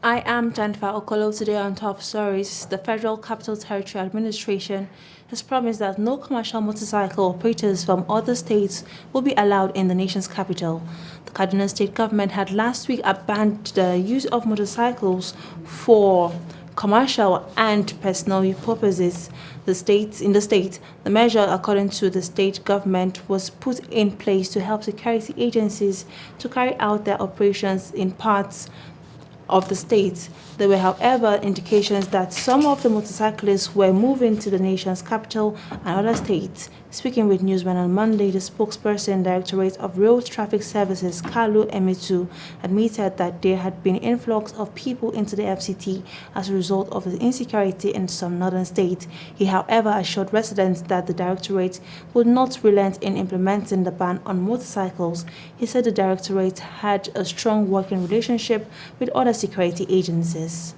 I am Jennifer Okolo. Today on Top Stories. The Federal Capital Territory Administration has promised that no commercial motorcycle operators from other states will be allowed in the nation's capital. The Kaduna State government had last week banned the use of motorcycles for commercial and personal purposes. In the state, the measure, according to the state government, was put in place to help security agencies to carry out their operations in parts of the state. There were, however, indications that some of the motorcyclists were moving to the nation's capital and other states. Speaking with Newsman on Monday, the spokesperson, Directorate of Road Traffic Services, Kalu Emitu, admitted that there had been influx of people into the FCT as a result of the insecurity in some northern states. He, however, assured residents that the Directorate would not relent in implementing the ban on motorcycles. He said the Directorate had a strong working relationship with other security agencies.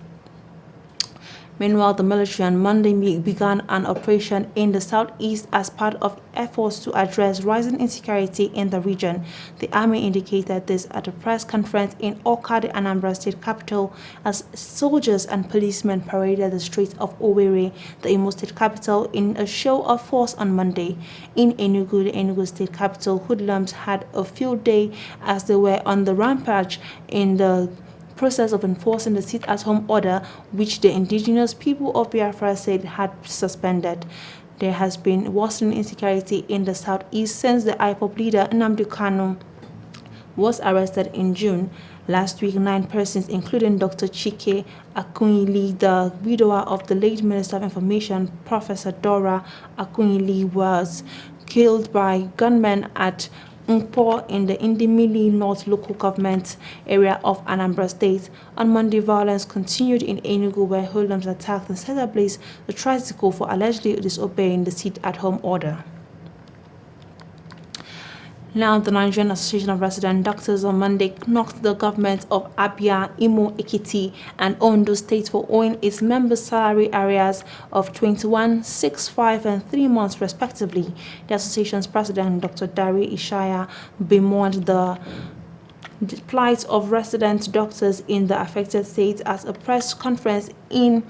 Meanwhile, the military on Monday began an operation in the southeast as part of efforts to address rising insecurity in the region. The army indicated this at a press conference in Awka, the Anambra State capital, as soldiers and policemen paraded the streets of Owerri, the Imo State capital, in a show of force on Monday. In Enugu, the Enugu State capital, hoodlums had a field day as they were on the rampage in the process of enforcing the sit-at-home order, which the indigenous people of Biafra said had suspended. There has been worsening insecurity in the southeast since the IPOB leader Nnamdi Kanu was arrested in June. Last week, 9 persons, including Dr. Chike Akunyili, the widower of the late Minister of Information, Professor Dora Akunyili, was killed by gunmen at Nkpo in the Indimili North local government area of Anambra State. On Monday, violence continued in Enugu, where hoodlums attacked and set ablaze the tricycle for allegedly disobeying the sit-at-home order. Now, the Nigerian Association of Resident Doctors on Monday knocked the government of Abia, Imo, Ekiti, and Ondo states for owing its members salary arrears of 21, 6, 5, and 3 months respectively. The association's president, Dr. Dari Ishaya, bemoaned the plight of resident doctors in the affected states at a press conference in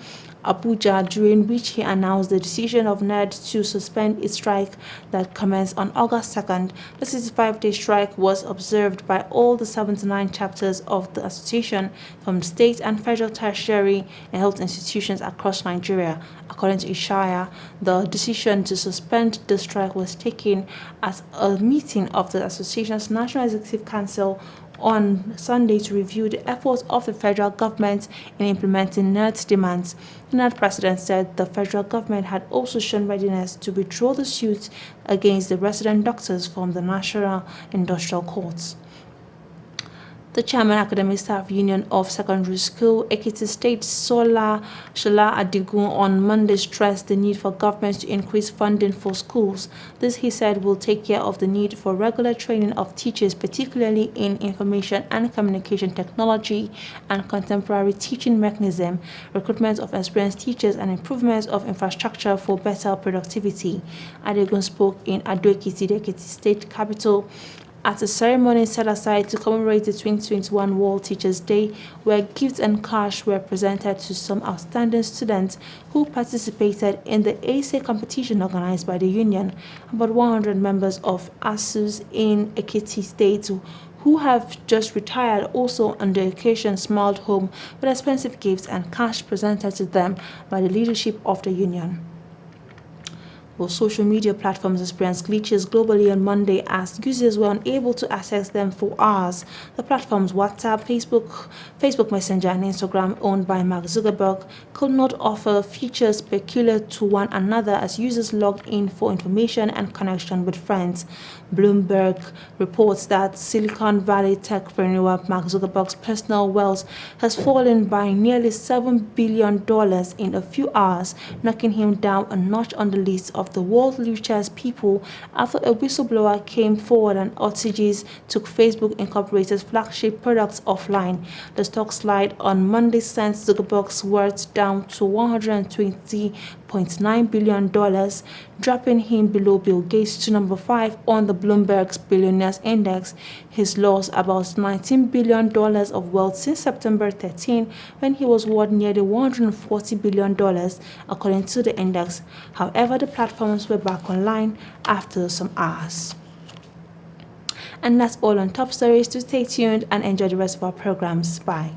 Abuja, during which he announced the decision of NED to suspend its strike that commenced on August 2nd. The 65-day strike was observed by all the 79 chapters of the association from state and federal tertiary and health institutions across Nigeria. According to Ishaya, the decision to suspend the strike was taken at a meeting of the association's National Executive Council on Sunday to review the efforts of the federal government in implementing NED's demands. The NED president said the federal government had also shown readiness to withdraw the suit against the resident doctors from the National Industrial Courts. The Chairman Academic Staff Union of Secondary School, Ekiti State, Shola Adigun, on Monday stressed the need for governments to increase funding for schools. This, he said, will take care of the need for regular training of teachers, particularly in information and communication technology and contemporary teaching mechanism, recruitment of experienced teachers, and improvement of infrastructure for better productivity. Adigun spoke in Ado-Ekiti, the Ekiti State capital, at a ceremony set aside to commemorate the 2021 World Teachers' Day, where gifts and cash were presented to some outstanding students who participated in the essay competition organized by the union. About 100 members of ASUS in Ekiti State who have just retired also on the occasion smiled home with expensive gifts and cash presented to them by the leadership of the union. Well, social media platforms experienced glitches globally on Monday as users were unable to access them for hours. The platforms WhatsApp, Facebook Messenger, and Instagram, owned by Mark Zuckerberg, could not offer features peculiar to one another as users logged in for information and connection with friends. Bloomberg reports that Silicon Valley techpreneur Mark Zuckerberg's personal wealth has fallen by nearly $7 billion in a few hours, knocking him down a notch on the list of the world's richest people after a whistleblower came forward and outages took Facebook Incorporated's flagship products offline. The stock slide on Monday sent Zuckerberg's worth down to $120 $1.9 billion, dropping him below Bill Gates to number 5 on the Bloomberg's Billionaires Index. He's lost about $19 billion of wealth since September 13, when he was worth nearly $140 billion, according to the index. However, the platforms were back online after some hours. And that's all on Top Stories. To stay tuned and enjoy the rest of our programs. Bye.